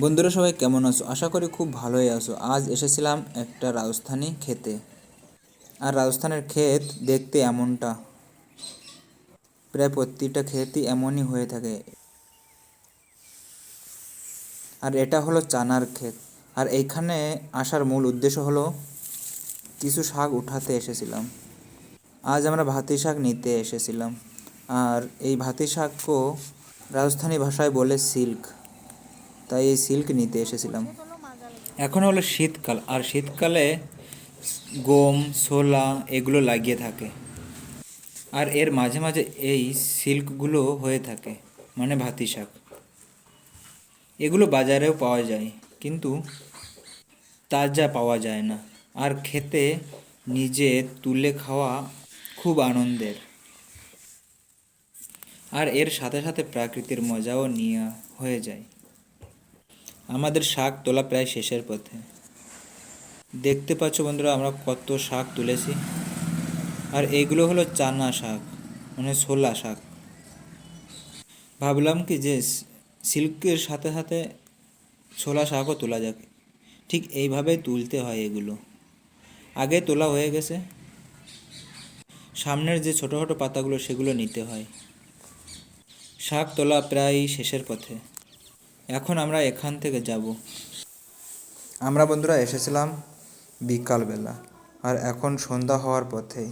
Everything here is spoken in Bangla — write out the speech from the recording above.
বন্ধুরা সবাই কেমন আছো? আশা করি খুব ভালোই আছো। আজ এসেছিলাম একটা রাজস্থানি খেতে। আর রাজস্থানের ক্ষেত দেখতে এমনটা, প্রায় প্রতিটা ক্ষেতই এমনই হয়ে থাকে। আর এটা হলো চানার ক্ষেত। আর এইখানে আসার মূল উদ্দেশ্য হলো কিছু শাক উঠাতে এসেছিলাম। আজ আমরা ভাতি শাক নিতে এসেছিলাম। আর এই ভাতি শাকও রাজস্থানী ভাষায় বলে সিল্ক, তাই এই সিল্ক নিতে এসেছিলাম। এখন হলো শীতকাল, আর শীতকালে গম ছোলা এগুলো লাগিয়ে থাকে। আর এর মাঝে মাঝে এই সিল্কগুলো হয়ে থাকে, মানে ভাতি শাক। এগুলো বাজারেও পাওয়া যায়, কিন্তু তাজা পাওয়া যায় না। আর খেতে নিজে তুলে খাওয়া খুব আনন্দের। আর এর সাথে সাথে প্রাকৃতির মজাও নেওয়া হয়ে যায়। আমাদের শাক তোলা প্রায় শেষের পথে। দেখতে পাচ্ছ বন্ধুরা, আমরা কত শাক তুলেছি। আর এইগুলো হলো চানা শাক, মানে ছোলা শাক। ভাবলাম কি যে সিল্কের সাথে সাথে ছোলা শাকও তোলা যাক। ঠিক এইভাবেই তুলতে হয় এগুলো। আগে তোলা হয়ে গেছে, সামনের যে ছোটো ছোটো পাতাগুলো সেগুলো নিতে হয়। শাক তোলা প্রায় শেষের পথে। এখন আমরা এখান থেকে যাব। আমরা বন্ধুরা এসেছিলাম বিকালবেলা, আর এখন সন্ধ্যা হওয়ার পথেই।